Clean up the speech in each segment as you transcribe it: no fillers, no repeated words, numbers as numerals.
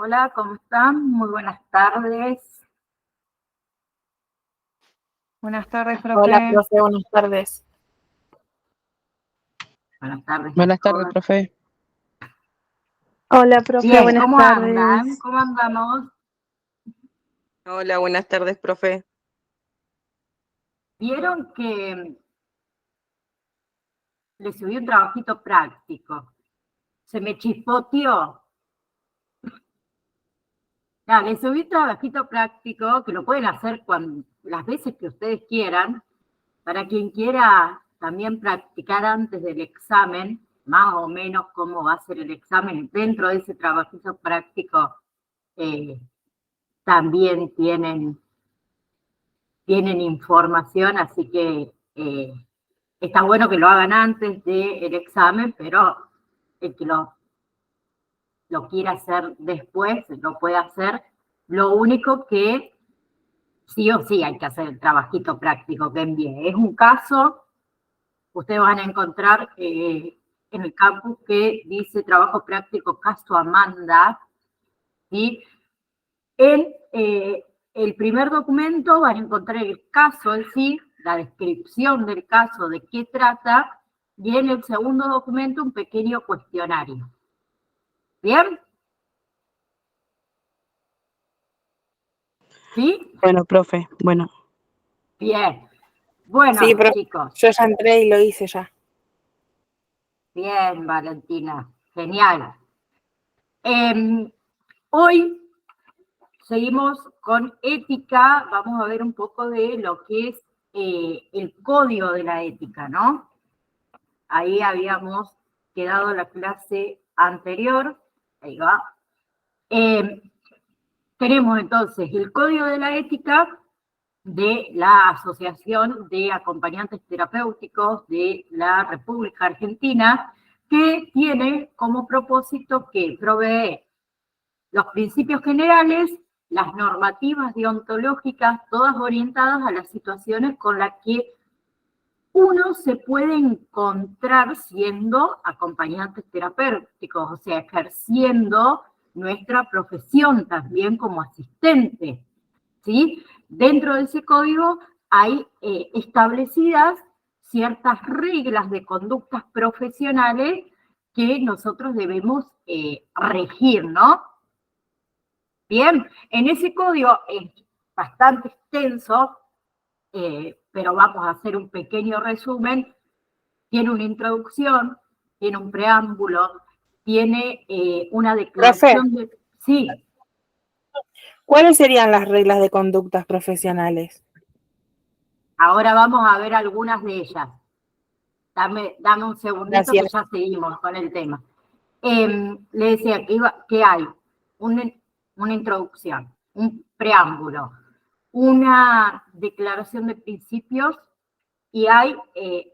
Hola, ¿cómo están? Muy buenas tardes. Buenas tardes, profe. Hola, profe, buenas tardes. Buenas tardes. Buenas tardes, profe. Hola, profe, Bien, buenas ¿cómo tardes. andan? ¿Cómo andamos? Hola, buenas tardes, profe. Vieron que le subí un trabajito práctico. Se me chispoteó. Le subí un trabajito práctico que lo pueden hacer las veces que ustedes quieran. Para quien quiera también practicar antes del examen, más o menos cómo va a ser el examen, dentro de ese trabajito práctico también tienen información, así que está bueno que lo hagan antes del examen, pero el que lo quiera hacer después, lo puede hacer. Lo único que sí o sí hay que hacer el trabajito práctico que envíe. Es un caso, ustedes van a encontrar en el campus que dice trabajo práctico caso Amanda, ¿sí? En el primer documento van a encontrar el caso en sí, la descripción del caso, de qué trata, y en el segundo documento un pequeño cuestionario. ¿Bien? ¿Sí? Bueno, profe, bueno. Bien. Bueno, Sí, profe, chicos. yo ya entré y lo hice ya. Bien, Valentina. Genial. Hoy seguimos con ética. Vamos a ver un poco de lo que es el código de la ética, ¿no? Ahí habíamos quedado la clase anterior. Ahí va. Tenemos entonces el código de la ética de la Asociación de Acompañantes Terapéuticos de la República Argentina, que tiene como propósito que provee los principios generales, las normativas deontológicas, todas orientadas a las situaciones con las que uno se puede encontrar siendo acompañantes terapéuticos, o sea, ejerciendo nuestra profesión también como asistente, ¿sí? Dentro de ese código hay establecidas ciertas reglas de conductas profesionales que nosotros debemos regir, ¿no? Bien, en ese código es bastante extenso, pero vamos a hacer un pequeño resumen. Tiene una introducción, tiene un preámbulo, tiene una declaración Profe, de... Sí, ¿cuáles serían las reglas de conductas profesionales? ahora vamos a ver algunas de ellas. Dame un segundito que Gracias. ya seguimos con el tema. Le decía que hay una introducción, un preámbulo, una declaración de principios y hay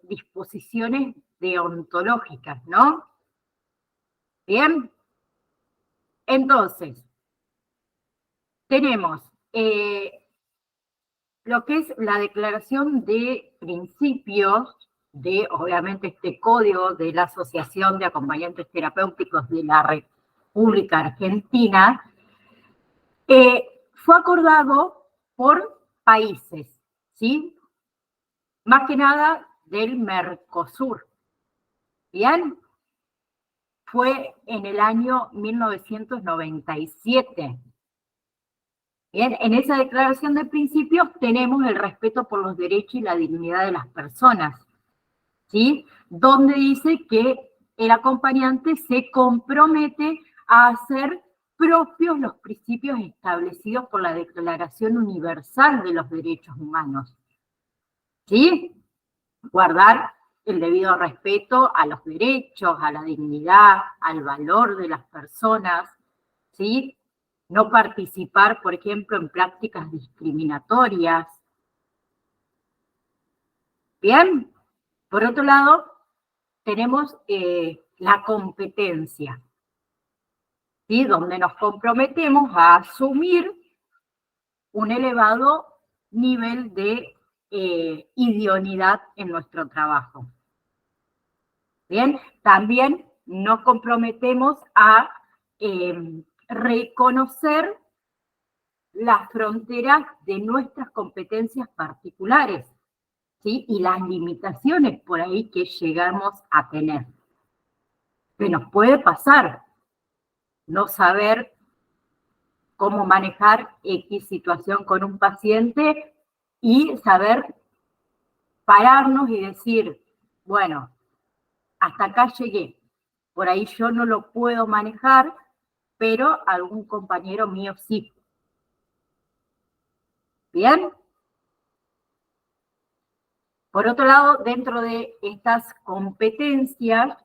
disposiciones deontológicas, ¿no? Bien. Entonces, tenemos lo que es la declaración de principios de, obviamente, este código de la Asociación de Acompañantes Terapéuticos de la República Argentina, fue acordado por países, ¿sí? Más que nada del Mercosur. ¿Bien? Fue en el año 1997. Bien, en esa declaración de principios tenemos el respeto por los derechos y la dignidad de las personas, ¿sí? Donde dice que el acompañante se compromete a hacer propios los principios establecidos por la Declaración Universal de los Derechos Humanos, ¿sí? Guardar el debido respeto a los derechos, a la dignidad, al valor de las personas, ¿sí? No participar, por ejemplo, en prácticas discriminatorias. Bien, por otro lado, tenemos la competencia, ¿sí? Donde nos comprometemos a asumir un elevado nivel de idoneidad en nuestro trabajo. Bien, también nos comprometemos a reconocer las fronteras de nuestras competencias particulares, ¿sí? Y las limitaciones por ahí que llegamos a tener. Que nos puede pasar no saber cómo manejar X situación con un paciente y saber pararnos y decir, bueno, hasta acá llegué. Por ahí yo no lo puedo manejar, pero algún compañero mío sí. ¿Bien? Por otro lado, dentro de estas competencias,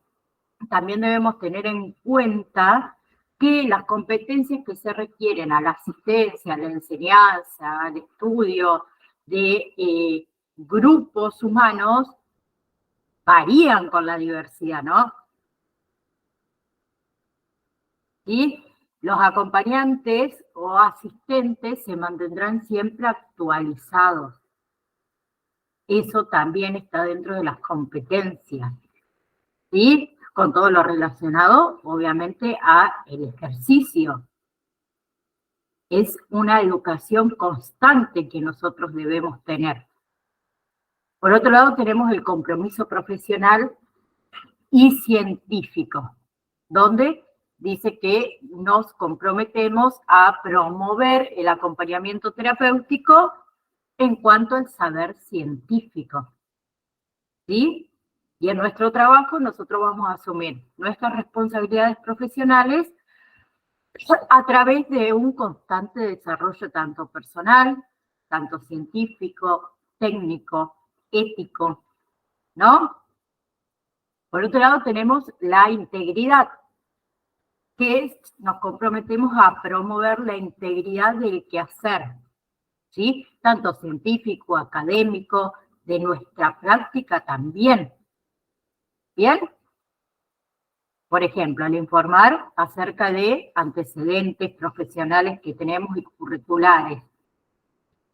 también debemos tener en cuenta que las competencias que se requieren a la asistencia, a la enseñanza, al estudio de grupos humanos, varían con la diversidad, ¿no? Y los acompañantes o asistentes se mantendrán siempre actualizados. Eso también está dentro de las competencias, ¿sí? Con todo lo relacionado, obviamente, al ejercicio. Es una educación constante que nosotros debemos tener. Por otro lado, tenemos el compromiso profesional y científico, donde dice que nos comprometemos a promover el acompañamiento terapéutico en cuanto al saber científico, ¿sí? Y en nuestro trabajo nosotros vamos a asumir nuestras responsabilidades profesionales a través de un constante desarrollo tanto personal, tanto científico, técnico, ético, ¿no? Por otro lado tenemos la integridad, que nos comprometemos a promover la integridad del quehacer, ¿sí? Tanto científico, académico, de nuestra práctica también. ¿Bien? Por ejemplo, al informar acerca de antecedentes profesionales que tenemos y curriculares,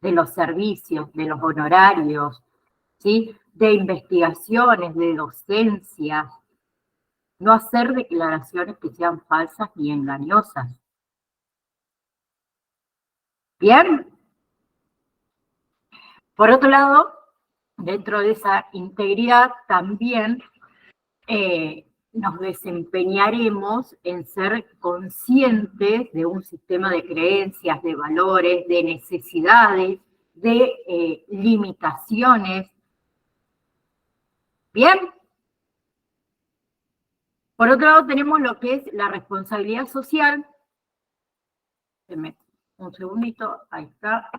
de los servicios, de los honorarios, ¿sí? De investigaciones, de docencias, no hacer declaraciones que sean falsas ni engañosas. ¿Bien? Por otro lado, dentro de esa integridad también nos desempeñaremos en ser conscientes de un sistema de creencias, de valores, de necesidades, de limitaciones. ¿Bien? Por otro lado tenemos lo que es la responsabilidad social. Un segundito, ahí está.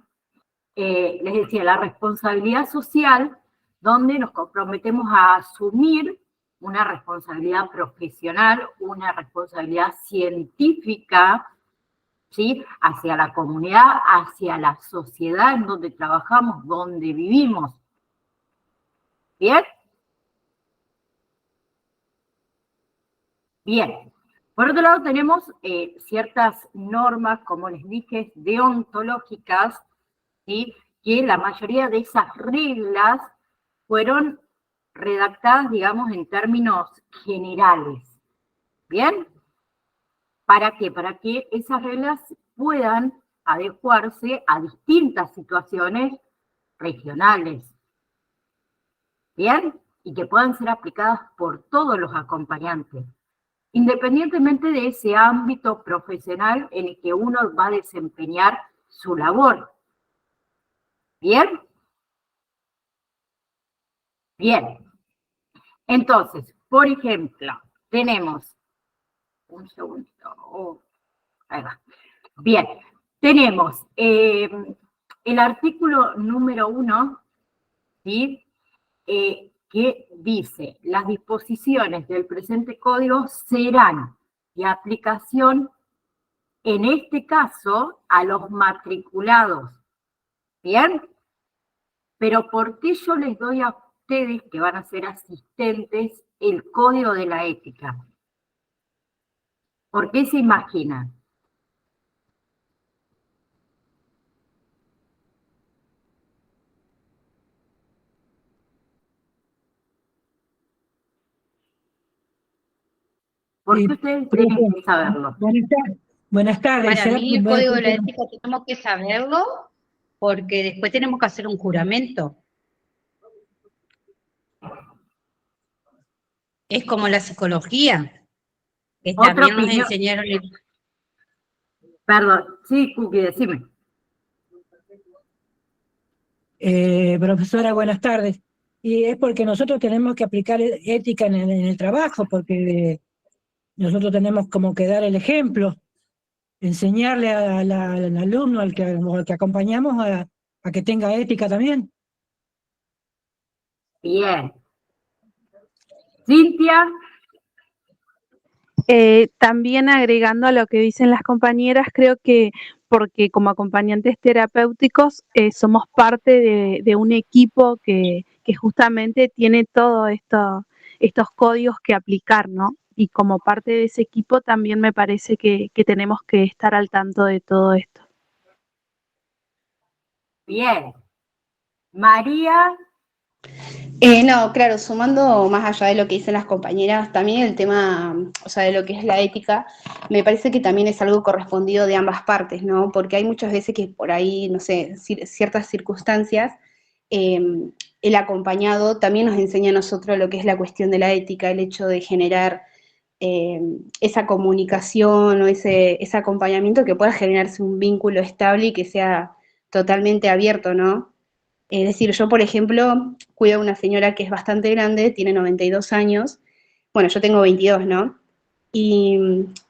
Les decía, la responsabilidad social, donde nos comprometemos a asumir una responsabilidad profesional, una responsabilidad científica, ¿sí? Hacia la comunidad, hacia la sociedad en donde trabajamos, donde vivimos. ¿Bien? Bien. Por otro lado tenemos ciertas normas, como les dije, deontológicas, ¿sí? Que la mayoría de esas reglas fueron redactadas, digamos, en términos generales. ¿Bien? ¿Para qué? Para que esas reglas puedan adecuarse a distintas situaciones regionales. ¿Bien? Y que puedan ser aplicadas por todos los acompañantes, independientemente de ese ámbito profesional en el que uno va a desempeñar su labor. ¿Bien? Bien. Entonces, por ejemplo, tenemos, un segundito, ahí va. Bien, tenemos el artículo número 1, ¿sí? Que dice, las disposiciones del presente código serán de aplicación, en este caso, a los matriculados. ¿Bien? Pero ¿por qué yo les doy a ustedes, que van a ser asistentes, el código de la ética? ¿Por qué se imaginan? ¿Por qué ustedes tienen que saberlo? Buenas tardes. Buenas tardes. Para ¿Será mí el que código de la ética tenemos que saberlo porque después tenemos que hacer un juramento. Es como la psicología, que Otra también nos opinión, enseñaron. perdón, sí, Cookie, decime. Profesora, buenas tardes? Y es porque nosotros tenemos que aplicar ética en el trabajo, porque nosotros tenemos como que dar el ejemplo, enseñarle al alumno, al que acompañamos, a que tenga ética también. Bien. Cintia, También agregando a lo que dicen las compañeras, creo que porque como acompañantes terapéuticos somos parte de un equipo que justamente tiene todos estos códigos que aplicar, ¿no? Y como parte de ese equipo también me parece que tenemos que estar al tanto de todo esto. bien. María, No, claro, sumando más allá de lo que dicen las compañeras, también el tema, o sea, de lo que es la ética, me parece que también es algo correspondido de ambas partes, ¿no? Porque hay muchas veces que por ahí, no sé, ciertas circunstancias, eh, el acompañado también nos enseña a nosotros lo que es la cuestión de la ética, el hecho de generar esa comunicación o ese acompañamiento que pueda generarse un vínculo estable y que sea totalmente abierto, ¿no? Es decir, yo, por ejemplo, cuido a una señora que es bastante grande, tiene 92 años, bueno, yo tengo 22, ¿no? Y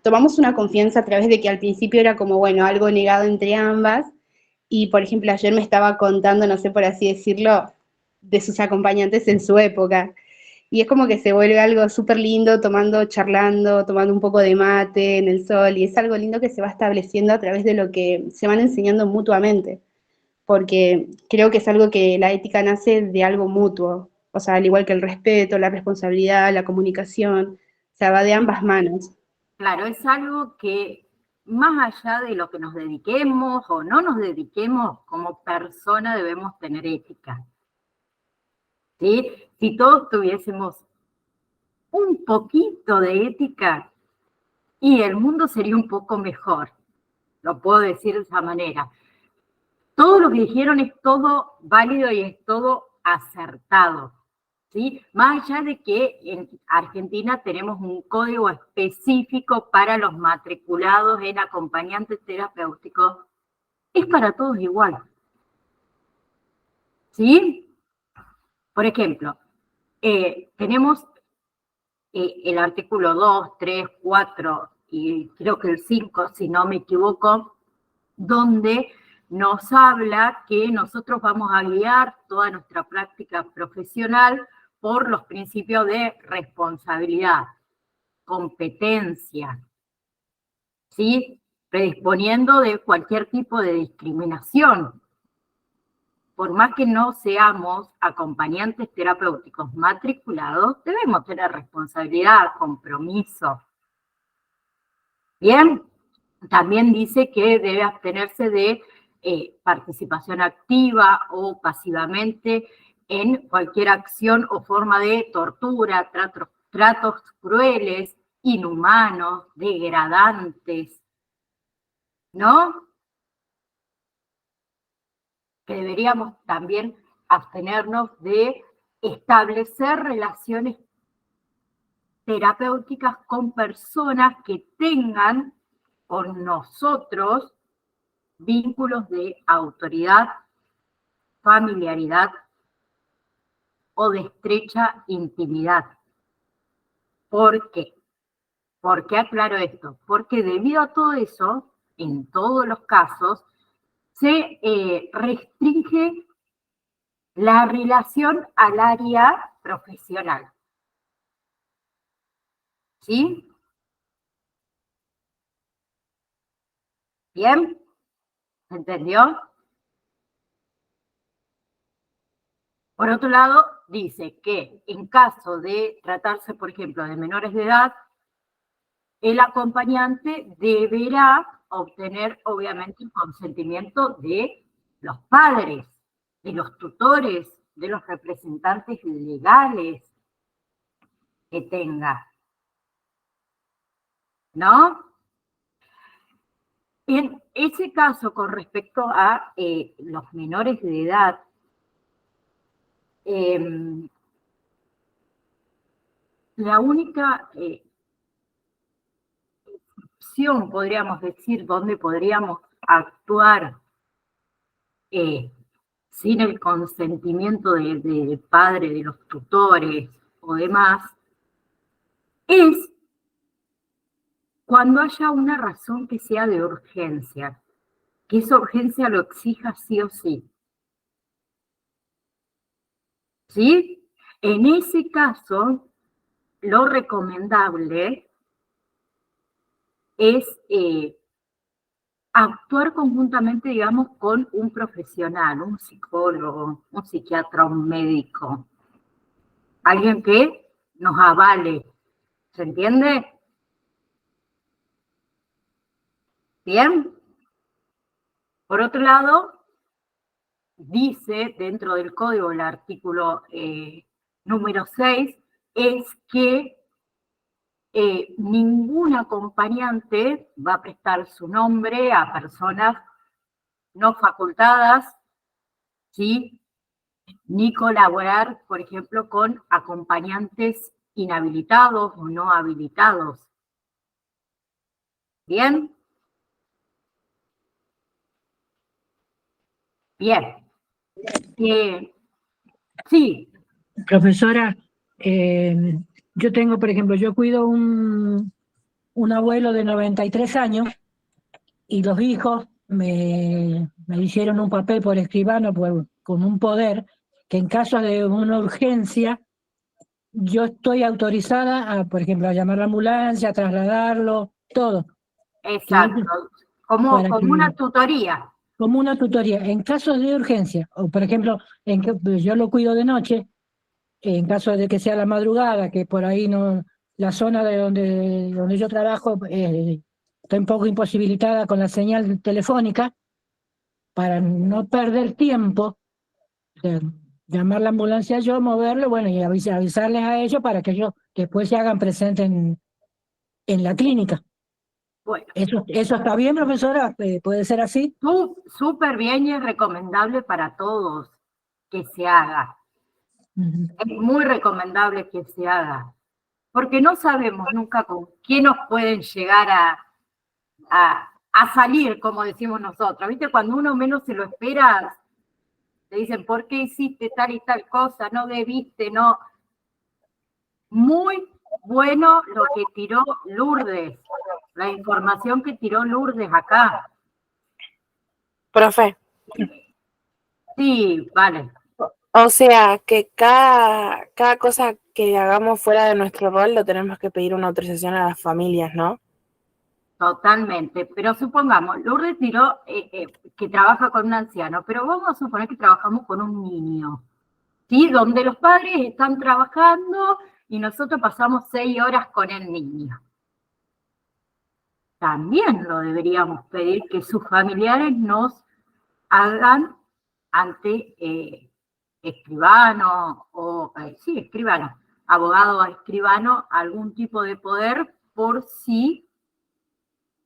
tomamos una confianza a través de que al principio era como, bueno, algo negado entre ambas, y por ejemplo, ayer me estaba contando, no sé por así decirlo, de sus acompañantes en su época, y es como que se vuelve algo súper lindo, charlando, tomando un poco de mate en el sol, y es algo lindo que se va estableciendo a través de lo que se van enseñando mutuamente, porque creo que es algo que la ética nace de algo mutuo, o sea, al igual que el respeto, la responsabilidad, la comunicación, o sea, va de ambas manos. claro, es algo que más allá de lo que nos dediquemos o no nos dediquemos, como persona debemos tener ética. ¿Sí? Si todos tuviésemos un poquito de ética, y el mundo sería un poco mejor, lo puedo decir de esa manera. Todo lo que dijeron es todo válido y es todo acertado, ¿sí? Más allá de que en Argentina tenemos un código específico para los matriculados en acompañantes terapéuticos, es para todos igual, ¿sí? Por ejemplo, tenemos el artículo 2, 3, 4 y creo que el 5, si no me equivoco, donde nos habla que nosotros vamos a guiar toda nuestra práctica profesional por los principios de responsabilidad, competencia, ¿sí? Predisponiendo de cualquier tipo de discriminación. Por más que no seamos acompañantes terapéuticos matriculados, debemos tener responsabilidad, compromiso. Bien, también dice que debe abstenerse de participación activa o pasivamente en cualquier acción o forma de tortura, tratos crueles, inhumanos, degradantes, ¿no? Que deberíamos también abstenernos de establecer relaciones terapéuticas con personas que tengan con nosotros vínculos de autoridad, familiaridad o de estrecha intimidad. ¿Por qué? ¿Por qué aclaro esto? Porque debido a todo eso, en todos los casos, se restringe la relación al área profesional. ¿Sí? ¿Bien? ¿Se entendió? Por otro lado, dice que en caso de tratarse, por ejemplo, de menores de edad, el acompañante deberá obtener, obviamente, el consentimiento de los padres, de los tutores, de los representantes legales que tenga, ¿no? En ese caso, con respecto a los menores de edad, la única opción, podríamos decir, donde podríamos actuar sin el consentimiento del padre, de los tutores o demás, es cuando haya una razón que sea de urgencia, que esa urgencia lo exija sí o sí. ¿Sí? En ese caso, lo recomendable es actuar conjuntamente, digamos, con un profesional, un psicólogo, un psiquiatra, un médico, alguien que nos avale. ¿Se entiende? Bien. Por otro lado, dice dentro del código, el artículo número 6, es que ningún acompañante va a prestar su nombre a personas no facultadas, ¿sí? Ni colaborar, por ejemplo, con acompañantes inhabilitados o no habilitados. ¿Bien? Bien. Sí. Profesora, yo tengo, por ejemplo, yo cuido un abuelo de 93 años y los hijos me hicieron un papel por escribano con un poder que en caso de una urgencia yo estoy autorizada a, por ejemplo, a llamar a la ambulancia, a trasladarlo, todo. Exacto. Como una tutoría. Como una tutoría. En casos de urgencia, o por ejemplo, yo lo cuido de noche, en caso de que sea la madrugada, que por ahí no, la zona de donde yo trabajo está un poco imposibilitada con la señal telefónica, para no perder tiempo, llamar a la ambulancia yo, moverlo, bueno, y avisarles a ellos para que ellos después se hagan presentes en la clínica. Bueno. ¿Eso está bien, profesora? ¿Puede ser así? Súper bien y es recomendable para todos que se haga. Es muy recomendable que se haga, porque no sabemos nunca con quién nos pueden llegar a salir, como decimos nosotros. ¿Viste? Cuando uno menos se lo espera, te dicen, ¿por qué hiciste tal y tal cosa? No debiste, no. Muy bueno lo que tiró Lourdes, la información que tiró Lourdes acá. Profe. Sí, vale. O sea, que cada cosa que hagamos fuera de nuestro rol lo tenemos que pedir una autorización a las familias, ¿no? Totalmente, pero supongamos, Lourdes tiró que trabaja con un anciano, pero vamos a suponer que trabajamos con un niño, ¿sí? Donde los padres están trabajando y nosotros pasamos 6 horas con el niño. También lo deberíamos pedir que sus familiares nos hagan ante escribano o, sí, escribano, abogado o escribano, algún tipo de poder por si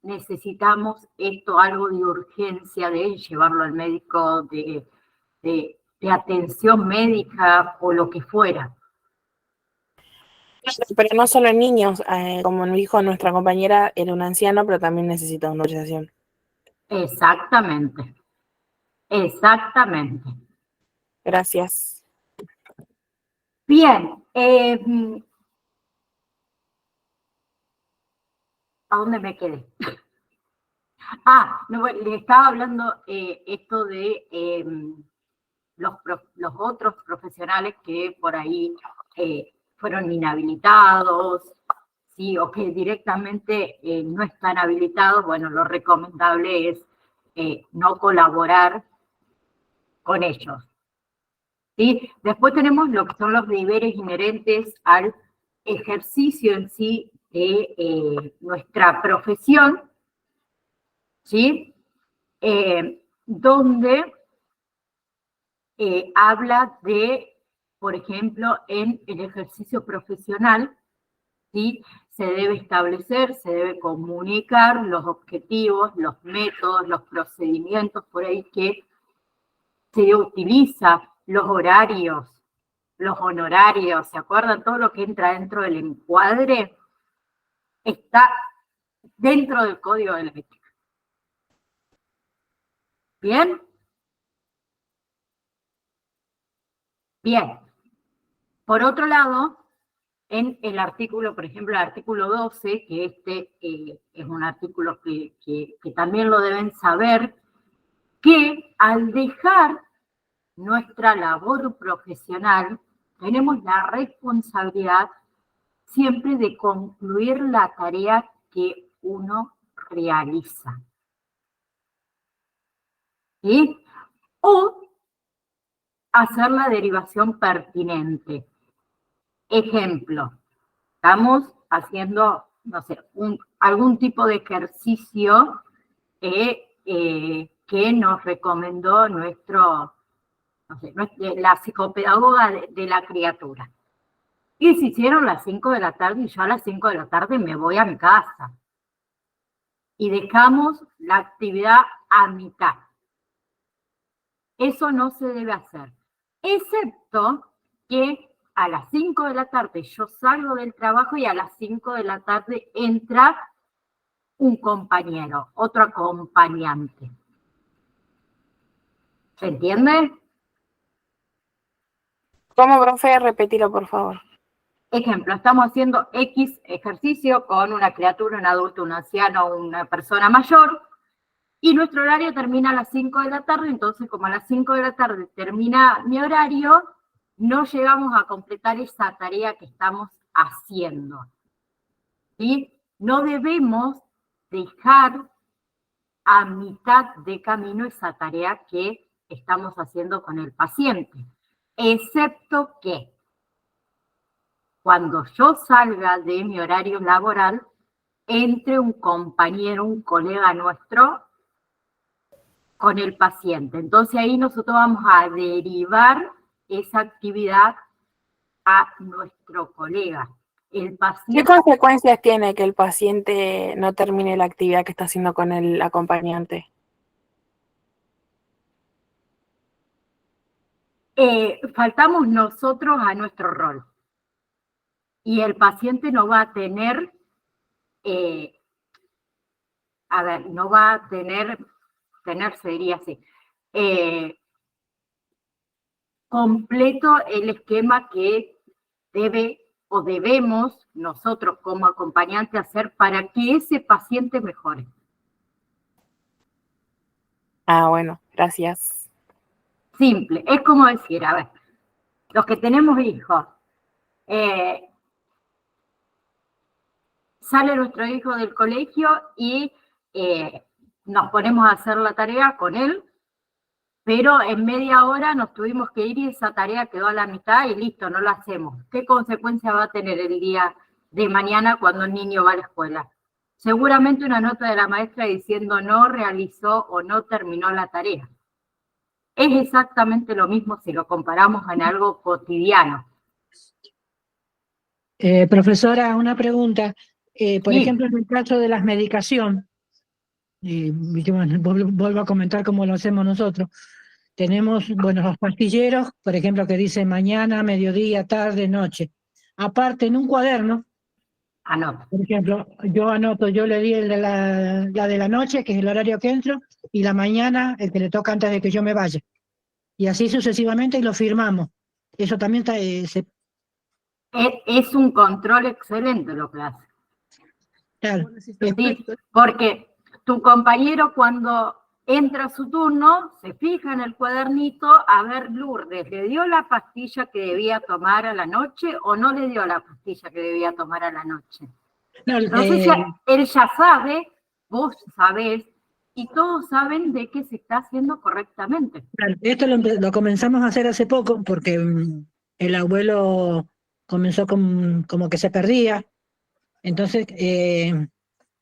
necesitamos algo de urgencia, de llevarlo al médico, de atención médica o lo que fuera. Pero no solo en niños, como nos dijo nuestra compañera, era un anciano, pero también necesita una autorización. Exactamente. Exactamente. Gracias. Bien. ¿A dónde me quedé? No, le estaba hablando esto de los otros profesionales que por ahí fueron inhabilitados, ¿sí? O que directamente no están habilitados. Bueno, lo recomendable es no colaborar con ellos, ¿sí? Después tenemos lo que son los deberes inherentes al ejercicio en sí de nuestra profesión, ¿sí? Donde habla de, por ejemplo, en el ejercicio profesional, ¿sí? Se debe establecer, se debe comunicar los objetivos, los métodos, los procedimientos por ahí que se utiliza, los horarios, los honorarios, ¿se acuerdan? Todo lo que entra dentro del encuadre está dentro del código de la ética. ¿Bien? Bien. Por otro lado, en el artículo, por ejemplo, el artículo 12, que es un artículo que también lo deben saber, que al dejar nuestra labor profesional, tenemos la responsabilidad siempre de concluir la tarea que uno realiza. ¿Sí? O hacer la derivación pertinente. Ejemplo, estamos haciendo, no sé, algún tipo de ejercicio que nos recomendó la psicopedagoga de la criatura. Y se hicieron las 5 de la tarde y yo a las 5 de la tarde me voy a mi casa. Y dejamos la actividad a mitad. Eso no se debe hacer, excepto que a las 5 de la tarde yo salgo del trabajo y a las 5 de la tarde entra un compañero, otro acompañante. ¿Se entiende? ¿Cómo, profe? Repetilo, por favor. Ejemplo, estamos haciendo X ejercicio con una criatura, un adulto, un anciano, una persona mayor, y nuestro horario termina a las 5 de la tarde, entonces como a las 5 de la tarde termina mi horario, no llegamos a completar esa tarea que estamos haciendo. ¿Sí? No debemos dejar a mitad de camino esa tarea que estamos haciendo con el paciente, excepto que cuando yo salga de mi horario laboral, entre un compañero, un colega nuestro, con el paciente. Entonces ahí nosotros vamos a derivar esa actividad a nuestro colega. El paciente, ¿Qué consecuencias tiene que el paciente no termine la actividad que está haciendo con el acompañante? faltamos nosotros a nuestro rol. Y el paciente no va a tener, no va a tener se diría así, completo el esquema que debe o debemos nosotros como acompañante hacer para que ese paciente mejore. Ah, bueno, gracias. Simple, es como decir, a ver, los que tenemos hijos, sale nuestro hijo del colegio y nos ponemos a hacer la tarea con él, pero en media hora nos tuvimos que ir y esa tarea quedó a la mitad y listo, no la hacemos. ¿Qué consecuencia va a tener el día de mañana cuando el niño va a la escuela? Seguramente una nota de la maestra diciendo no realizó o no terminó la tarea. Es exactamente lo mismo si lo comparamos en algo cotidiano. Profesora, una pregunta. Por Sí. ejemplo, en el caso de las medicación, vuelvo a comentar cómo lo hacemos nosotros. Tenemos, bueno, los pastilleros, por ejemplo, que dice mañana, mediodía, tarde, noche. Aparte, en un cuaderno, Anoto. por ejemplo, yo anoto, yo le di la de la noche, que es el horario que entro, y la mañana, el que le toca antes de que yo me vaya. Y así sucesivamente, y lo firmamos. Eso también está, Es un control excelente lo que hace. claro, Sí, porque tu compañero cuando entra su turno, se fija en el cuadernito, a ver, Lourdes, ¿le dio la pastilla que debía tomar a la noche o no le dio la pastilla que debía tomar a la noche? no, Entonces él ya sabe, vos sabés, y todos saben de que se está haciendo correctamente. claro, esto lo comenzamos a hacer hace poco porque el abuelo comenzó como que se perdía. Entonces,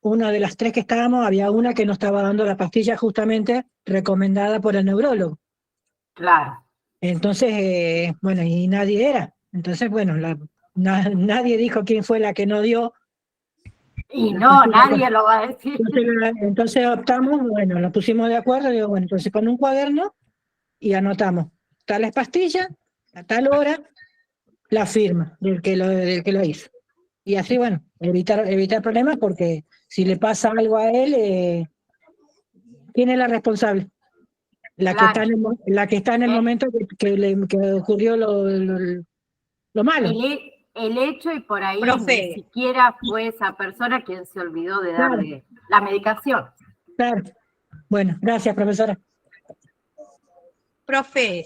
una de las 3 que estábamos, había una que no estaba dando la pastilla justamente recomendada por el neurólogo. Claro. Entonces, bueno, y nadie era. Entonces, bueno, nadie dijo quién fue la que no dio. Y no, nadie lo va a decir. Entonces optamos, bueno, nos pusimos de acuerdo, digo, bueno, entonces con un cuaderno y anotamos tales pastillas, a tal hora, la firma del que lo hizo. Y así, bueno, evitar problemas, porque si le pasa algo a él, ¿quién es la responsable? La Claro. que está en el momento que ocurrió lo malo. El hecho, y por ahí Profe. ni siquiera fue esa persona quien se olvidó de Claro. darle la medicación. Claro. Bueno, gracias, profesora. Profe,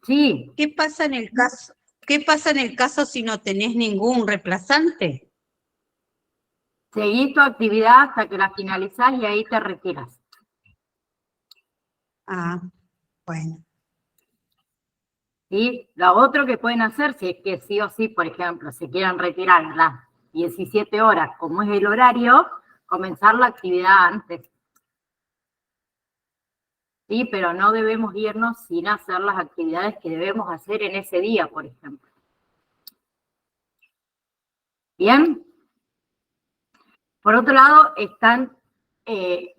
Sí, ¿qué pasa en el caso si no tenés ningún reemplazante? seguís tu actividad hasta que la finalizás y ahí te retiras. Ah, bueno. ¿Sí? Lo otro que pueden hacer, si es que sí o sí, por ejemplo, se quieran retirar a las 17 horas, como es el horario, comenzar la actividad antes. Sí, pero no debemos irnos sin hacer las actividades que debemos hacer en ese día, por ejemplo. ¿Bien? Por otro lado, están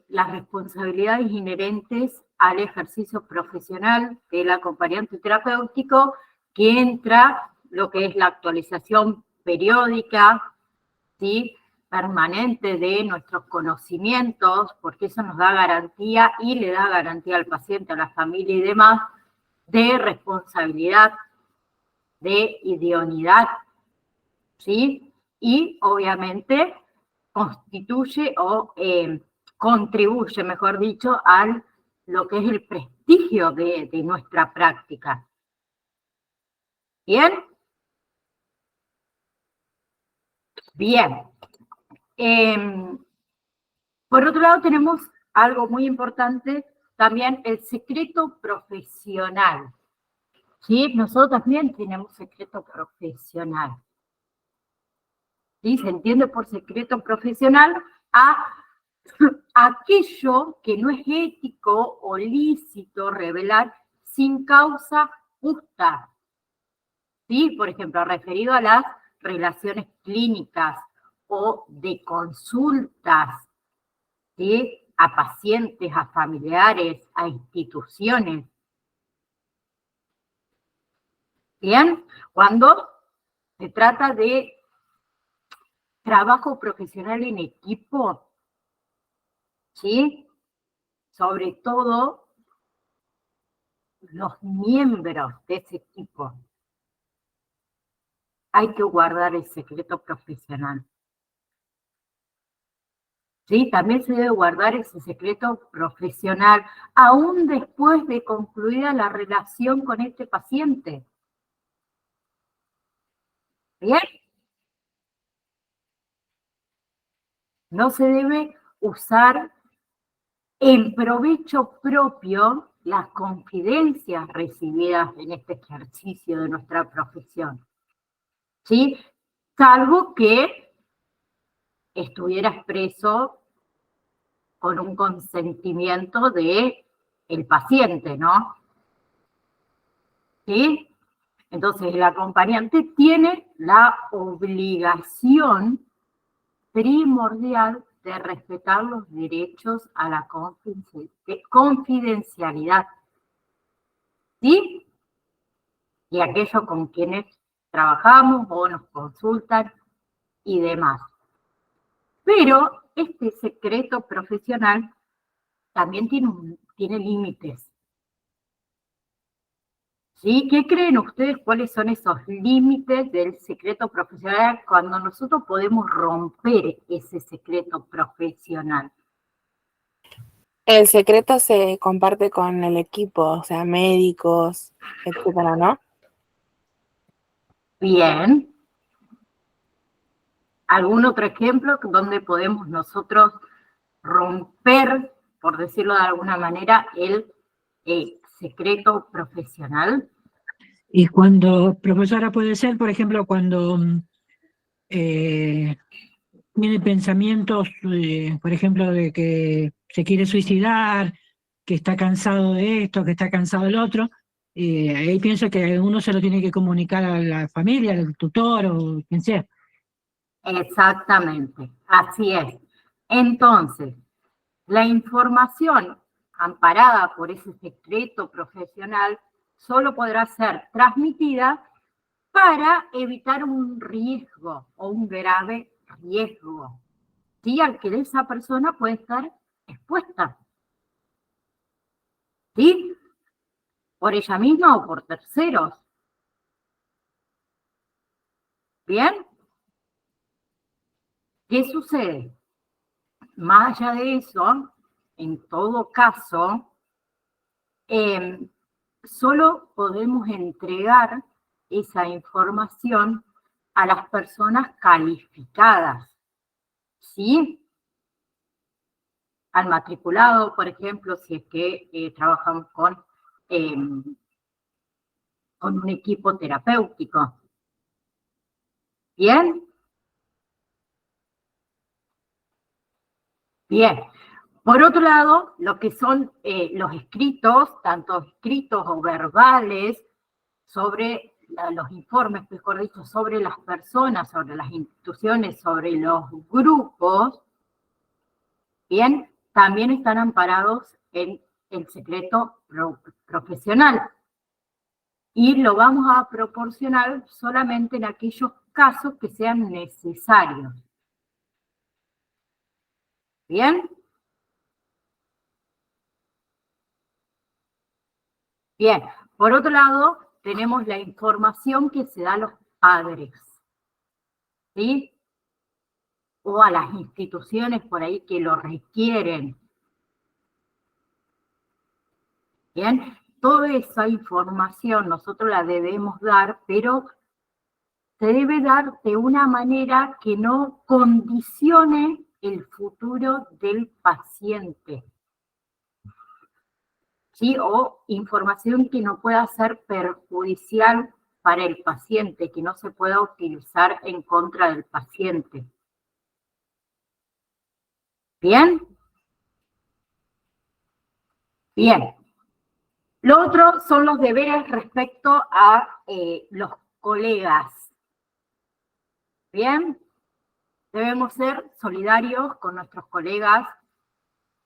las responsabilidades inherentes al ejercicio profesional del acompañante terapéutico, que entra lo que es la actualización periódica, ¿sí?, permanente de nuestros conocimientos, porque eso nos da garantía y le da garantía al paciente, a la familia y demás, de responsabilidad, de idoneidad, ¿sí? Y obviamente constituye o contribuye, mejor dicho, a lo que es el prestigio de nuestra práctica. ¿Bien? Bien. Por otro lado, tenemos algo muy importante, también el secreto profesional. ¿Sí? Nosotros también tenemos secreto profesional. ¿Sí? Se entiende por secreto profesional a aquello que no es ético o lícito revelar sin causa justa. ¿Sí? Por ejemplo, referido a las relaciones clínicas o de consultas, ¿sí?, a pacientes, a familiares, a instituciones. Bien, cuando se trata de trabajo profesional en equipo, ¿sí?, sobre todo los miembros de ese equipo, hay que guardar el secreto profesional. ¿Sí? También se debe guardar ese secreto profesional, aún después de concluida la relación con este paciente. ¿Bien? No se debe usar en provecho propio las confidencias recibidas en este ejercicio de nuestra profesión. ¿Sí? Salvo que estuviera expreso con un consentimiento del paciente, ¿no? ¿Sí? Entonces, el acompañante tiene la obligación primordial de respetar los derechos a la confidencialidad, ¿sí? Y aquellos con quienes trabajamos o nos consultan y demás. Pero este secreto profesional también tiene límites. ¿Sí? ¿Qué creen ustedes cuáles son esos límites del secreto profesional cuando nosotros podemos romper ese secreto profesional? El secreto se comparte con el equipo, o sea, médicos, etcétera, ¿no? Bien. ¿Algún otro ejemplo donde podemos nosotros romper, por decirlo de alguna manera, el secreto profesional? Y cuando, profesora, puede ser, por ejemplo, cuando tiene pensamientos, por ejemplo, de que se quiere suicidar, que está cansado de esto, que está cansado del otro, ahí pienso que uno se lo tiene que comunicar a la familia, al tutor o quien sea. Exactamente, así es. Entonces, la información amparada por ese secreto profesional solo podrá ser transmitida para evitar un riesgo o un grave riesgo, ¿sí? Al que esa persona puede estar expuesta, ¿sí? Por ella misma o por terceros. ¿Bien? ¿Qué sucede? Más allá de eso, en todo caso, solo podemos entregar esa información a las personas calificadas, ¿sí? Al matriculado, por ejemplo, si es que trabajamos con un equipo terapéutico. ¿Bien? Bien. Por otro lado, lo que son los escritos, tanto escritos o verbales, sobre los informes, mejor dicho, sobre las personas, sobre las instituciones, sobre los grupos, bien, también están amparados en el secreto profesional. Y lo vamos a proporcionar solamente en aquellos casos que sean necesarios. ¿Bien? Bien. Por otro lado, tenemos la información que se da a los padres, ¿sí? O a las instituciones por ahí que lo requieren. Bien, toda esa información nosotros la debemos dar, pero se debe dar de una manera que no condicione el futuro del paciente, ¿sí? O información que no pueda ser perjudicial para el paciente, que no se pueda utilizar en contra del paciente. ¿Bien? Bien. Lo otro son los deberes respecto a los colegas. ¿Bien? Debemos ser solidarios con nuestros colegas,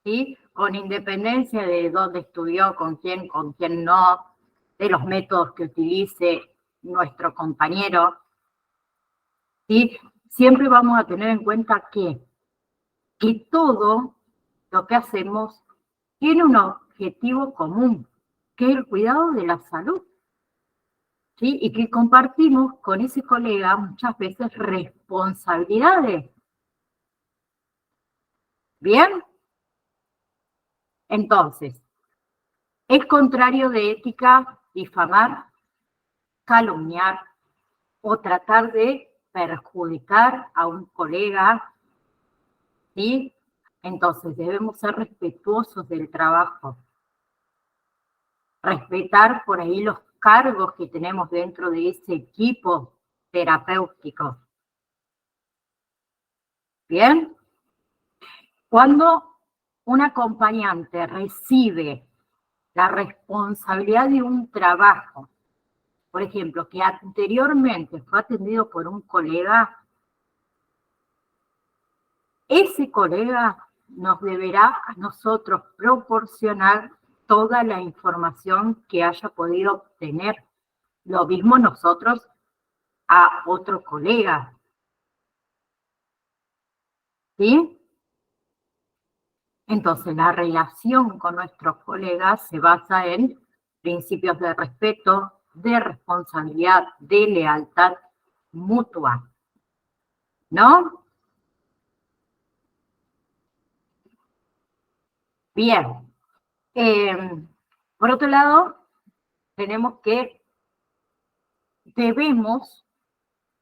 ¿sí? Con independencia de dónde estudió, con quién no, de los métodos que utilice nuestro compañero, ¿sí? Siempre vamos a tener en cuenta que todo lo que hacemos tiene un objetivo común, que es el cuidado de la salud, ¿sí? Y que compartimos con ese colega muchas veces responsabilidades. ¿Bien? Entonces, es contrario de ética difamar, calumniar o tratar de perjudicar a un colega, ¿sí? Entonces, debemos ser respetuosos del trabajo, respetar por ahí los cargos que tenemos dentro de ese equipo terapéutico. ¿Bien? Cuando un acompañante recibe la responsabilidad de un trabajo, por ejemplo, que anteriormente fue atendido por un colega, ese colega nos deberá a nosotros proporcionar toda la información que haya podido obtener. Lo mismo nosotros a otro colega. ¿Sí? Entonces, la relación con nuestros colegas se basa en principios de respeto, de responsabilidad, de lealtad mutua. ¿No? Bien. Por otro lado, tenemos que debemos,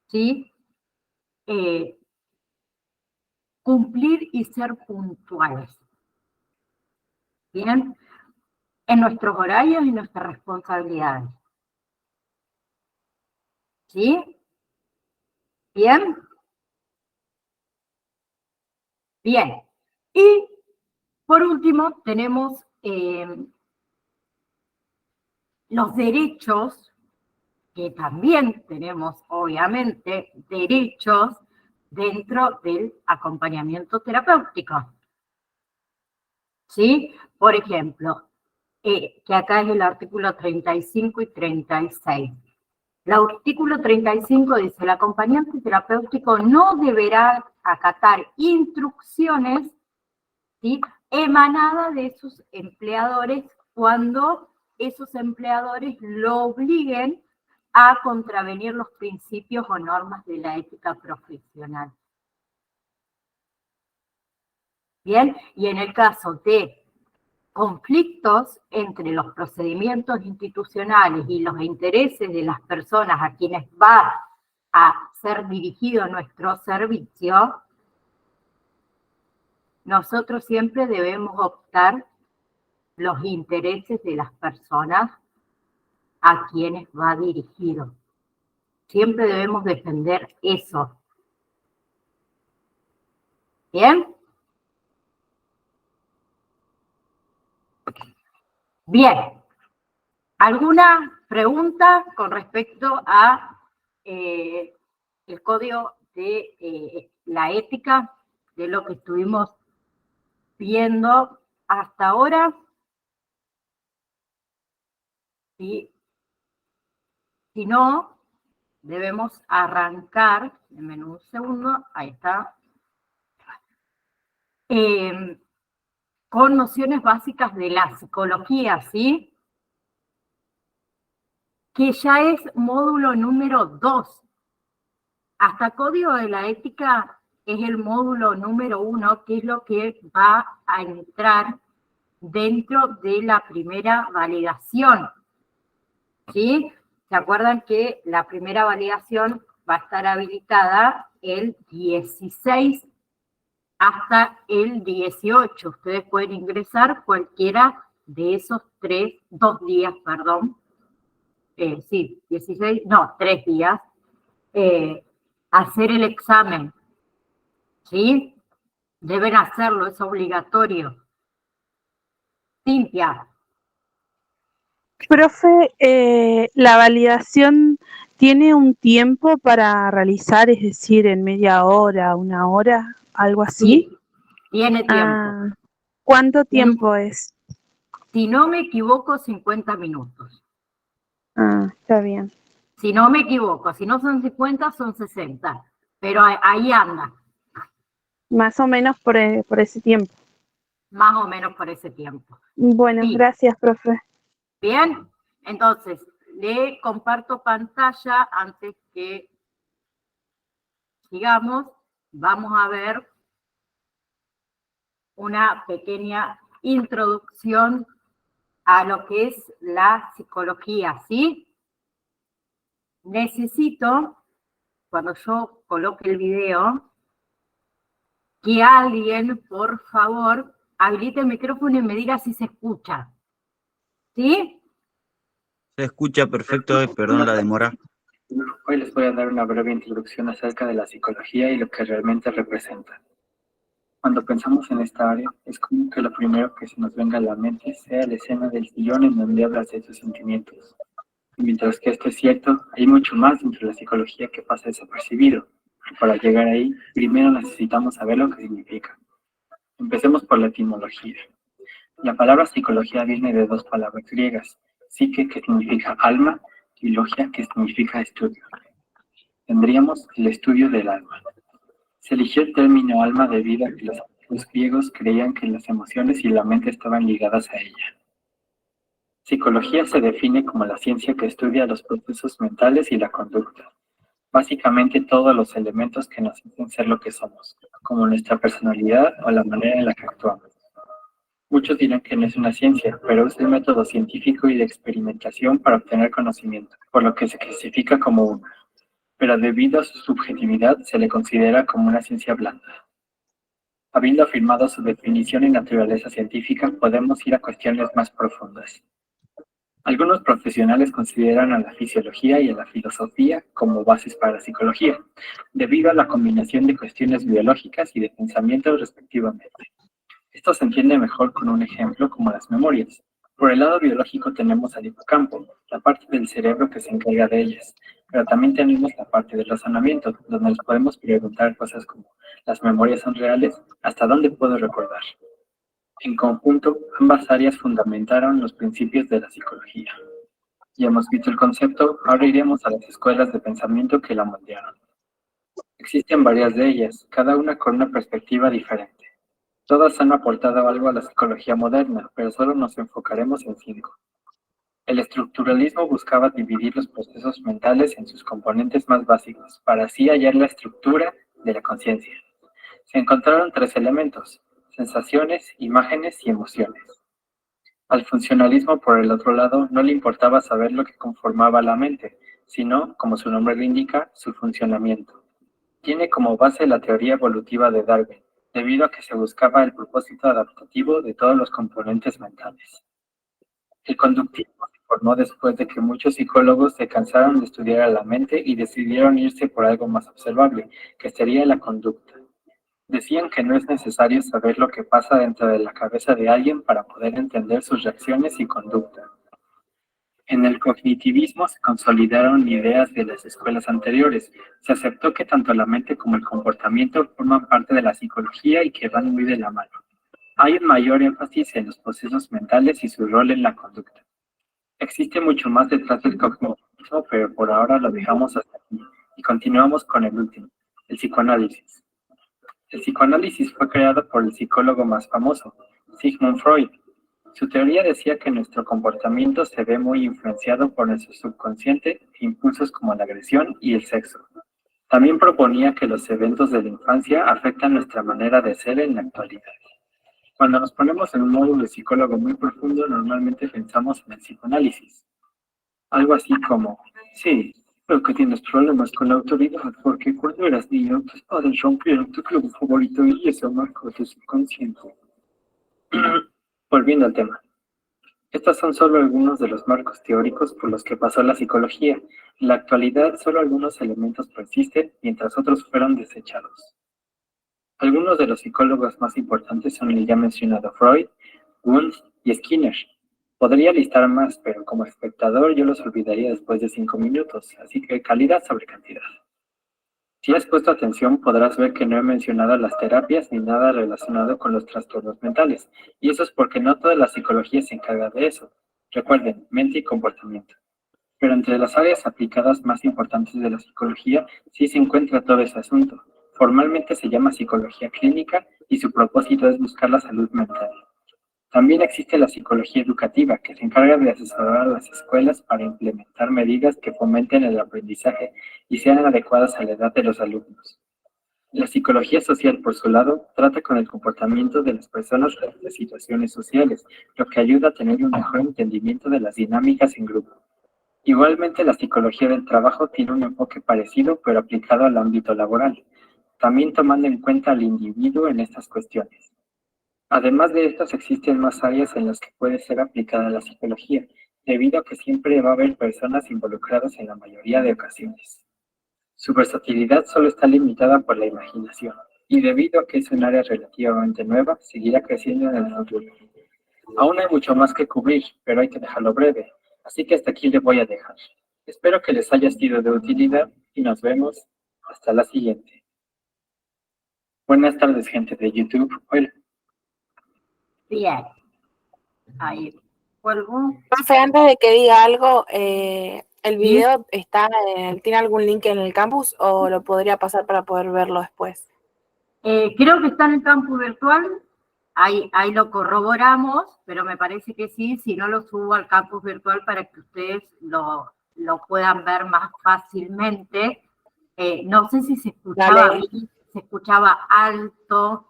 ¿sí? Cumplir y ser puntuales. ¿Bien? En nuestros horarios y nuestras responsabilidades. ¿Sí? ¿Bien? Bien. Y por último, tenemos los derechos, que también tenemos, obviamente, derechos dentro del acompañamiento terapéutico. ¿Sí? Por ejemplo, que acá es el artículo 35 y 36. El artículo 35 dice, el acompañante terapéutico no deberá acatar instrucciones, ¿sí?, emanadas de sus empleadores cuando esos empleadores lo obliguen a contravenir los principios o normas de la ética profesional. Bien, y en el caso de conflictos entre los procedimientos institucionales y los intereses de las personas a quienes va a ser dirigido nuestro servicio, nosotros siempre debemos optar los intereses de las personas a quienes va dirigido. Siempre debemos defender eso. ¿Bien? Bien. ¿Alguna pregunta con respecto a el código de la ética, de lo que estuvimos viendo hasta ahora? Y si no, debemos arrancar, denme un segundo, ahí está, con nociones básicas de la psicología, ¿sí? Que ya es módulo número 2. Hasta código de la ética es el módulo número 1, que es lo que va a entrar dentro de la primera validación, ¿sí? ¿Se acuerdan que la primera validación va a estar habilitada el 16 hasta el 18? Ustedes pueden ingresar cualquiera de esos 3 días, hacer el examen, ¿sí? Deben hacerlo, es obligatorio. Cintia. Profe, ¿la validación tiene un tiempo para realizar, es decir, en media hora, una hora, algo así? Sí, tiene tiempo. ¿Cuánto tiempo es? Si no me equivoco, 50 minutos. Está bien. Si no me equivoco, si no son 50, son 60. Pero ahí anda. Más o menos por ese tiempo. Más o menos por ese tiempo. Bueno, Sí. Gracias, profe. Bien, entonces, le comparto pantalla antes que sigamos. Vamos a ver una pequeña introducción a lo que es la psicología, ¿sí? Necesito, cuando yo coloque el video, que alguien, por favor, habilite el micrófono y me diga si se escucha. ¿Sí? Se escucha perfecto, perdón la demora. Hoy les voy a dar una breve introducción acerca de la psicología y lo que realmente representa. Cuando pensamos en esta área, es común que lo primero que se nos venga a la mente sea la escena del sillón en donde hablas de tus sentimientos. Y mientras que esto es cierto, hay mucho más dentro de la psicología que pasa desapercibido. Y para llegar ahí, primero necesitamos saber lo que significa. Empecemos por la etimología. La palabra psicología viene de 2 palabras griegas, psique, que significa alma, y logia, que significa estudio. Tendríamos el estudio del alma. Se eligió el término alma debido a que los griegos creían que las emociones y la mente estaban ligadas a ella. Psicología se define como la ciencia que estudia los procesos mentales y la conducta. Básicamente todos los elementos que nos hacen ser lo que somos, como nuestra personalidad o la manera en la que actuamos. Muchos dirán que no es una ciencia, pero es el método científico y de experimentación para obtener conocimiento, por lo que se clasifica como una. Pero debido a su subjetividad, se le considera como una ciencia blanda. Habiendo afirmado su definición y naturaleza científica, podemos ir a cuestiones más profundas. Algunos profesionales consideran a la fisiología y a la filosofía como bases para la psicología, debido a la combinación de cuestiones biológicas y de pensamiento respectivamente. Esto se entiende mejor con un ejemplo como las memorias. Por el lado biológico tenemos al hipocampo, la parte del cerebro que se encarga de ellas, pero también tenemos la parte del razonamiento, donde nos podemos preguntar cosas como, ¿las memorias son reales? ¿Hasta dónde puedo recordar? En conjunto, ambas áreas fundamentaron los principios de la psicología. Ya hemos visto el concepto, ahora iremos a las escuelas de pensamiento que la moldearon. Existen varias de ellas, cada una con una perspectiva diferente. Todas han aportado algo a la psicología moderna, pero solo nos enfocaremos en 5. El estructuralismo buscaba dividir los procesos mentales en sus componentes más básicos, para así hallar la estructura de la conciencia. Se encontraron 3 elementos: sensaciones, imágenes y emociones. Al funcionalismo, por el otro lado, no le importaba saber lo que conformaba la mente, sino, como su nombre lo indica, su funcionamiento. Tiene como base la teoría evolutiva de Darwin, debido a que se buscaba el propósito adaptativo de todos los componentes mentales. El conductismo se formó después de que muchos psicólogos se cansaron de estudiar a la mente y decidieron irse por algo más observable, que sería la conducta. Decían que no es necesario saber lo que pasa dentro de la cabeza de alguien para poder entender sus reacciones y conducta. En el cognitivismo se consolidaron ideas de las escuelas anteriores. Se aceptó que tanto la mente como el comportamiento forman parte de la psicología y que van muy de la mano. Hay un mayor énfasis en los procesos mentales y su rol en la conducta. Existe mucho más detrás del cognitivismo, pero por ahora lo dejamos hasta aquí y continuamos con el último, el psicoanálisis. El psicoanálisis fue creado por el psicólogo más famoso, Sigmund Freud. Su teoría decía que nuestro comportamiento se ve muy influenciado por nuestro subconsciente e impulsos como la agresión y el sexo. También proponía que los eventos de la infancia afectan nuestra manera de ser en la actualidad. Cuando nos ponemos en un modo de psicólogo muy profundo, normalmente pensamos en el psicoanálisis. Algo así como, sí, creo que tienes problemas con la autoridad porque cuando eras niño tus padres rompieron tu club favorito y eso marcó tu subconsciente. Volviendo al tema. Estos son solo algunos de los marcos teóricos por los que pasó la psicología. En la actualidad, solo algunos elementos persisten, mientras otros fueron desechados. Algunos de los psicólogos más importantes son el ya mencionado Freud, Wundt y Skinner. Podría listar más, pero como espectador yo los olvidaría después de 5 minutos, así que calidad sobre cantidad. Si has puesto atención, podrás ver que no he mencionado las terapias ni nada relacionado con los trastornos mentales, y eso es porque no toda la psicología se encarga de eso. Recuerden, mente y comportamiento. Pero entre las áreas aplicadas más importantes de la psicología, sí se encuentra todo ese asunto. Formalmente se llama psicología clínica y su propósito es buscar la salud mental. También existe la psicología educativa, que se encarga de asesorar a las escuelas para implementar medidas que fomenten el aprendizaje y sean adecuadas a la edad de los alumnos. La psicología social, por su lado, trata con el comportamiento de las personas frente a situaciones sociales, lo que ayuda a tener un mejor entendimiento de las dinámicas en grupo. Igualmente, la psicología del trabajo tiene un enfoque parecido, pero aplicado al ámbito laboral, también tomando en cuenta al individuo en estas cuestiones. Además de estas, existen más áreas en las que puede ser aplicada la psicología, debido a que siempre va a haber personas involucradas en la mayoría de ocasiones. Su versatilidad solo está limitada por la imaginación, y debido a que es un área relativamente nueva, seguirá creciendo en el futuro. Aún hay mucho más que cubrir, pero hay que dejarlo breve, así que hasta aquí le voy a dejar. Espero que les haya sido de utilidad y nos vemos hasta la siguiente. Buenas tardes, gente de YouTube. Hola. Bien. Ahí vuelvo. Profe, antes de que diga algo, ¿el video tiene algún link en el campus o lo podría pasar para poder verlo después? Creo que está en el campus virtual, ahí lo corroboramos, pero me parece que sí, si no lo subo al campus virtual para que ustedes lo puedan ver más fácilmente. No sé si se escuchaba bien, se escuchaba alto.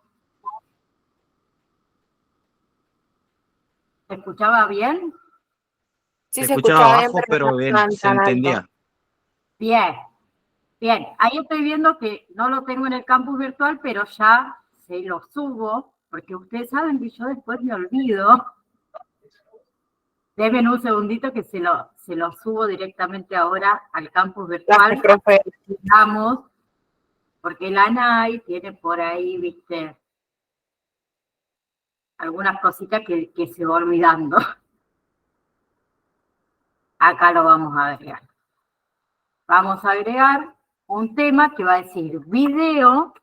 ¿Se escuchaba bien? Sí, se escuchaba bajo, pero no bien, se tan entendía. alto. Bien, bien. Ahí estoy viendo que no lo tengo en el campus virtual, pero ya se lo subo, porque ustedes saben que yo después me olvido. Denme un segundito que se lo subo directamente ahora al campus virtual. Gracias, profe. Digamos, porque la ANAI tiene por ahí, viste, algunas cositas que se va olvidando. Acá lo vamos a agregar. Vamos a agregar un tema que va a decir video.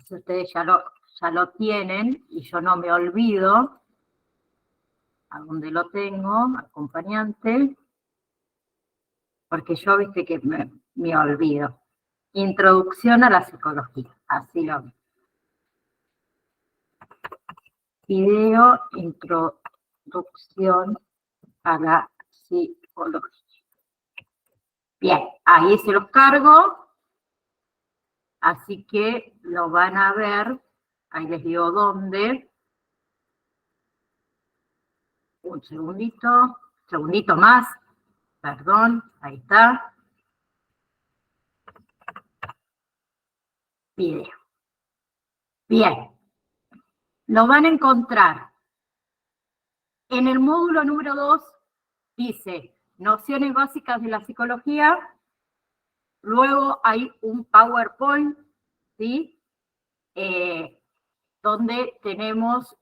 Si ustedes ya lo tienen y yo no me olvido, a dónde lo tengo, acompañante, porque yo viste que me olvido. Introducción a la psicología, así lo veo. Video, introducción a la psicología. Bien, ahí se los cargo, así que lo van a ver, ahí les digo dónde. Un segundito más, perdón, ahí está. Video. Bien, lo van a encontrar. En el módulo número 2 dice nociones básicas de la psicología. Luego hay un PowerPoint, ¿sí? Donde tenemos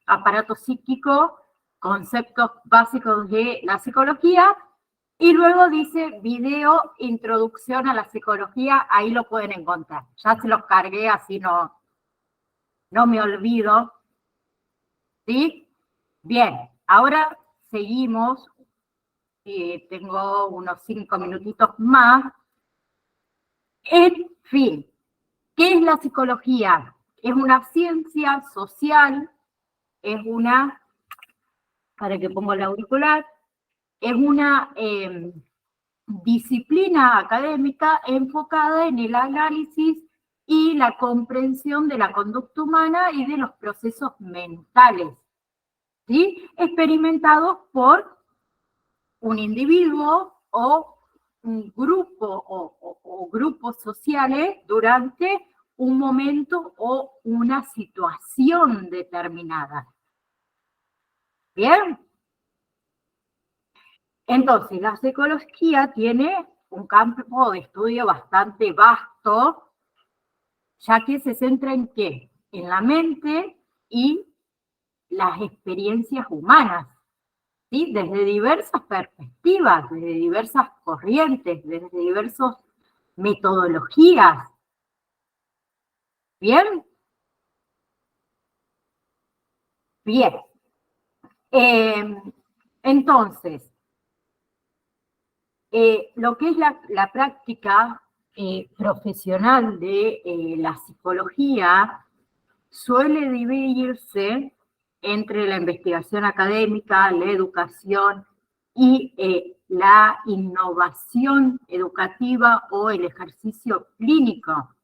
aparato psíquico, conceptos básicos de la psicología. Y luego dice video, introducción a la psicología, ahí lo pueden encontrar. Ya se los cargué, así no me olvido. ¿Sí? Bien, ahora seguimos. Tengo unos 5 minutitos más. En fin, ¿qué es la psicología? Es una ciencia social, es una, para que pongo el auricular, es una disciplina académica enfocada en el análisis y la comprensión de la conducta humana y de los procesos mentales, ¿sí? Experimentados por un individuo o un grupo o grupos sociales durante un momento o una situación determinada. ¿Bien? Entonces, la psicología tiene un campo de estudio bastante vasto, ya que se centra en ¿qué? En la mente y las experiencias humanas, ¿sí? Desde diversas perspectivas, desde diversas corrientes, desde diversas metodologías. ¿Bien? Bien. Entonces, lo que es la práctica profesional de la psicología suele dividirse entre la investigación académica, la educación y la innovación educativa o el ejercicio clínico.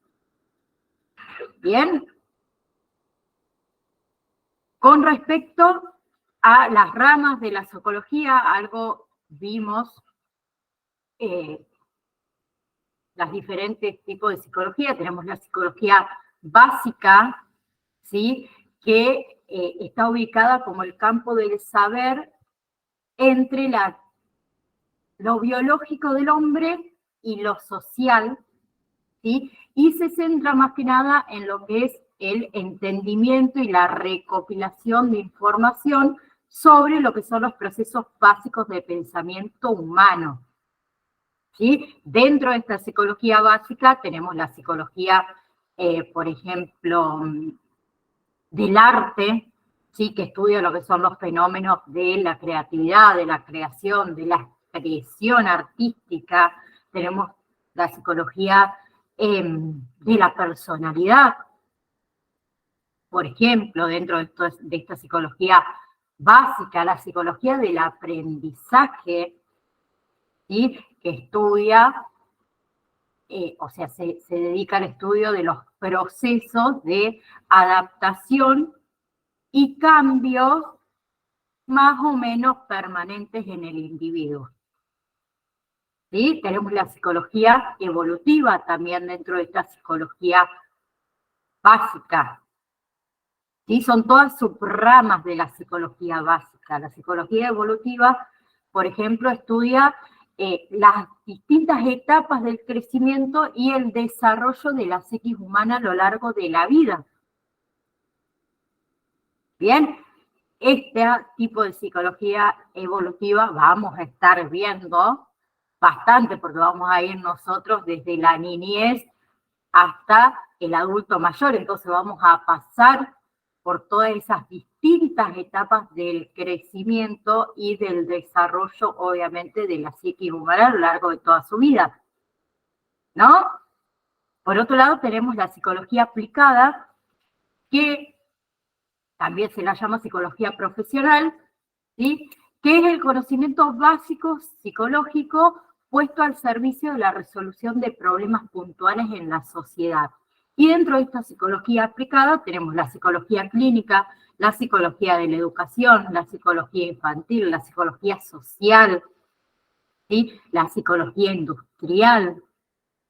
¿Bien? Con respecto a las ramas de la psicología, algo vimos los diferentes tipos de psicología. Tenemos la psicología básica, ¿sí? Que está ubicada como el campo del saber entre lo biológico del hombre y lo social, ¿sí? Y se centra más que nada en lo que es el entendimiento y la recopilación de información sobre lo que son los procesos básicos de pensamiento humano. ¿Sí? Dentro de esta psicología básica tenemos la psicología, por ejemplo, del arte, ¿sí? Que estudia lo que son los fenómenos de la creatividad, de la creación, de la expresión artística. Tenemos la psicología de la personalidad, por ejemplo, dentro de esta psicología básica, la psicología del aprendizaje, ¿sí? Que estudia, o sea, se dedica al estudio de los procesos de adaptación y cambios más o menos permanentes en el individuo. ¿Sí? Tenemos la psicología evolutiva también dentro de esta psicología básica. ¿Sí? Son todas subramas de la psicología básica. La psicología evolutiva, por ejemplo, estudia las distintas etapas del crecimiento y el desarrollo de la psiquis humana a lo largo de la vida. Bien, este tipo de psicología evolutiva vamos a estar viendo bastante, porque vamos a ir nosotros desde la niñez hasta el adulto mayor, entonces vamos a pasar por todas esas distintas etapas del crecimiento y del desarrollo, obviamente, de la psique humana a lo largo de toda su vida, ¿no? Por otro lado, tenemos la psicología aplicada, que también se la llama psicología profesional, ¿sí? Que es el conocimiento básico psicológico puesto al servicio de la resolución de problemas puntuales en la sociedad. Y dentro de esta psicología aplicada tenemos la psicología clínica, la psicología de la educación, la psicología infantil, la psicología social, ¿sí? La psicología industrial.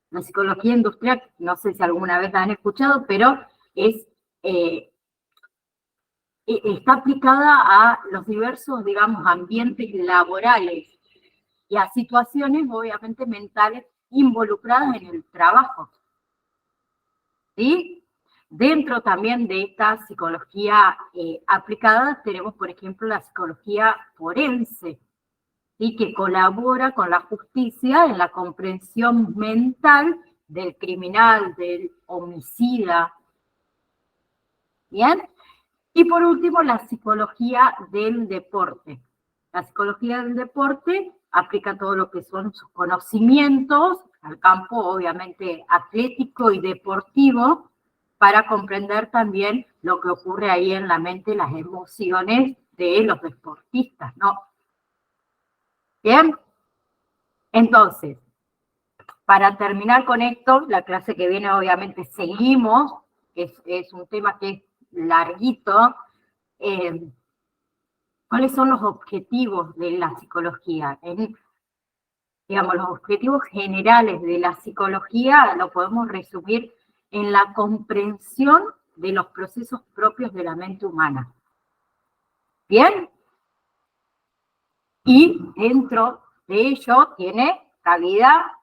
La psicología industrial, no sé si alguna vez la han escuchado, pero está aplicada a los diversos, digamos, ambientes laborales y a situaciones, obviamente, mentales involucradas en el trabajo. ¿Sí? Dentro también de esta psicología aplicada tenemos, por ejemplo, la psicología forense, ¿sí? Que colabora con la justicia en la comprensión mental del criminal, del homicida. ¿Bien? Y por último, la psicología del deporte. La psicología del deporte aplica todo lo que son sus conocimientos al campo, obviamente, atlético y deportivo, para comprender también lo que ocurre ahí en la mente, las emociones de los deportistas, ¿no? Bien, entonces, para terminar con esto, la clase que viene obviamente seguimos, es un tema que es larguito. ¿Cuáles son los objetivos de la psicología? Digamos, los objetivos generales de la psicología lo podemos resumir en la comprensión de los procesos propios de la mente humana. ¿Bien? Y dentro de ello tiene cabida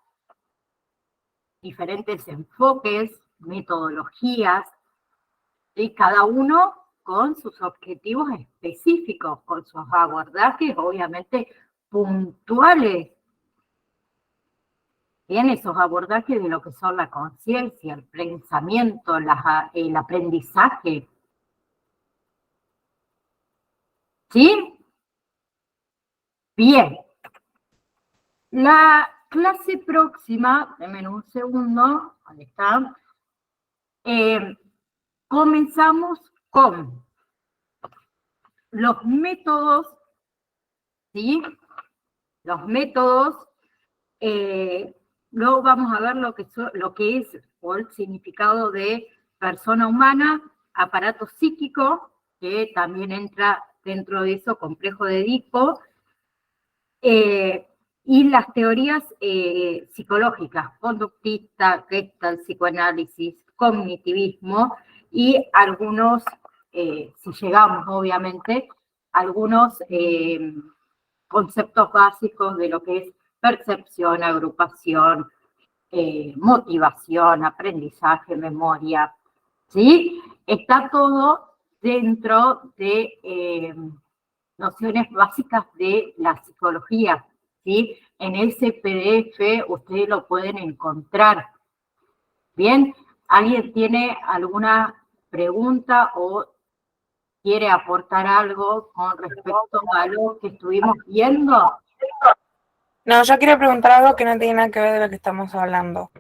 diferentes enfoques, metodologías, y cada uno con sus objetivos específicos, con sus abordajes, obviamente, puntuales. Bien, esos abordajes de lo que son la conciencia, el pensamiento, el aprendizaje. ¿Sí? Bien. La clase próxima, denme un segundo, ahí está. Comenzamos con los métodos, ¿sí? Los métodos, luego vamos a ver lo que es o el significado de persona humana, aparato psíquico, que también entra dentro de eso, complejo de Edipo, y las teorías psicológicas, conductista, Gestalt, psicoanálisis, cognitivismo, y algunos, si llegamos obviamente, algunos conceptos básicos de lo que es percepción, agrupación, motivación, aprendizaje, memoria, ¿sí? Está todo dentro de nociones básicas de la psicología, ¿sí? En ese PDF ustedes lo pueden encontrar. Bien, ¿alguien tiene alguna pregunta o quiere aportar algo con respecto a lo que estuvimos viendo? No, yo quiero preguntar algo que no tiene nada que ver de lo que estamos hablando.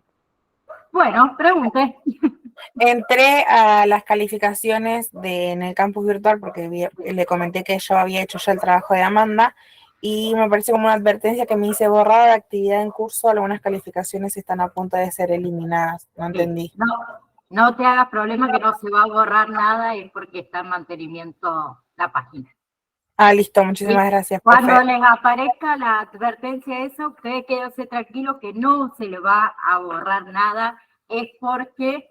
Bueno, pregunte. Entré a las calificaciones en el campus virtual porque le comenté que yo había hecho ya el trabajo de Amanda y me parece como una advertencia que me dice borrada de actividad en curso, algunas calificaciones están a punto de ser eliminadas. No entendí. No te hagas problema que no se va a borrar nada, es porque está en mantenimiento la página. Ah, listo, muchísimas gracias. Cuando Profe. les aparezca la advertencia esa, ustedes quédense tranquilos que no se le va a borrar nada, es porque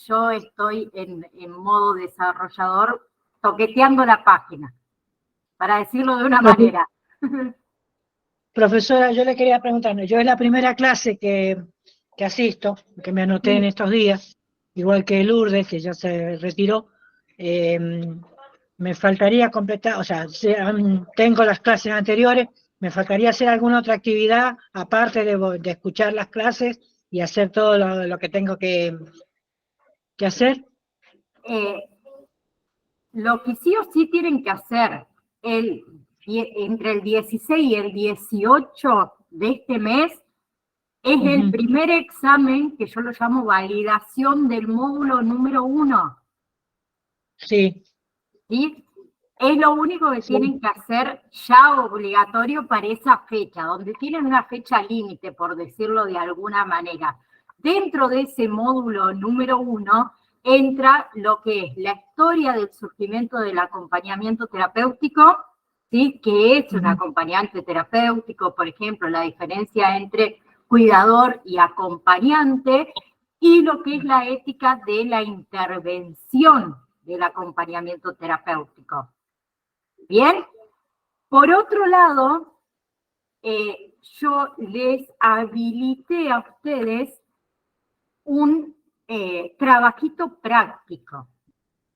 yo estoy en modo desarrollador toqueteando la página, para decirlo de una manera. Profesora, yo le quería preguntar, yo es la primera clase que asisto, que me anoté en estos días, igual que Lourdes, que ya se retiró. me faltaría completar, o sea, tengo las clases anteriores, me faltaría hacer alguna otra actividad, aparte de escuchar las clases y hacer todo lo que tengo que hacer. Lo que sí o sí tienen que hacer entre el 16 y el 18 de este mes es el primer examen, que yo lo llamo validación del módulo número 1. Sí. ¿Sí? Es lo único que tienen que hacer ya obligatorio para esa fecha, donde tienen una fecha límite, por decirlo de alguna manera. Dentro de ese módulo número 1 entra lo que es la historia del surgimiento del acompañamiento terapéutico, ¿sí? Que es un acompañante terapéutico, por ejemplo, la diferencia entre cuidador y acompañante, y lo que es la ética de la intervención del acompañamiento terapéutico. Bien, por otro lado, yo les habilité a ustedes un trabajito práctico,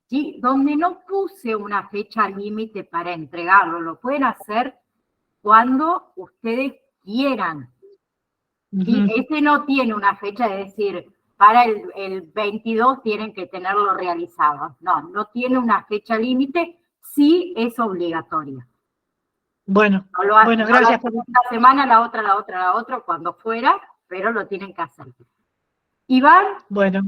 ¿sí? Donde no puse una fecha límite para entregarlo, lo pueden hacer cuando ustedes quieran. ¿Sí? Este no tiene una fecha de decir, para el 22 tienen que tenerlo realizado. No tiene una fecha límite, sí es obligatorio. Bueno, No gracias. Una semana, la otra, cuando fuera, pero lo tienen que hacer. Iván. Bueno,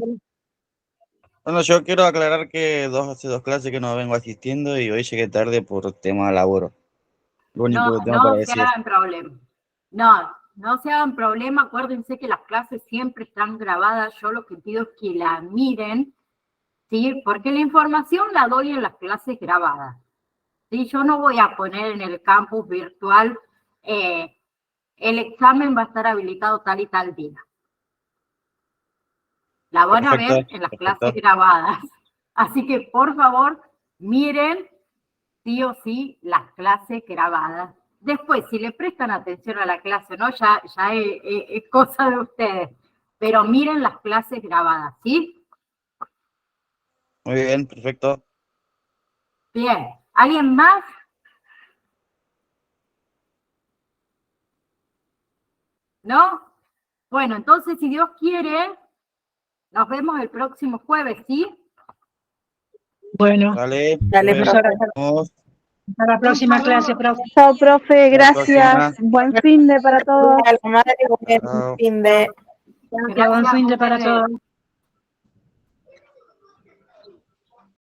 yo quiero aclarar que hace dos clases que no vengo asistiendo y hoy llegué tarde por tema de laboro. Lo único que tengo para decir. No se hagan problema. No se hagan problema. Acuérdense que las clases siempre están grabadas. Yo lo que pido es que la miren, ¿sí? Porque la información la doy en las clases grabadas. ¿Sí? Yo no voy a poner en el campus virtual, el examen va a estar habilitado tal y tal día. La van a ver en las clases grabadas. Así que, por favor, miren sí o sí las clases grabadas. Después, si le prestan atención a la clase, ¿no? Ya es cosa de ustedes. Pero miren las clases grabadas, ¿sí? Muy bien, perfecto. Bien. ¿Alguien más? ¿No? Bueno, entonces, si Dios quiere, nos vemos el próximo jueves, ¿sí? Bueno. Dale, Hasta la próxima clase, profe. Chao, profe, gracias. Buen fin de para todos. Buen fin de. Buen fin de para todos.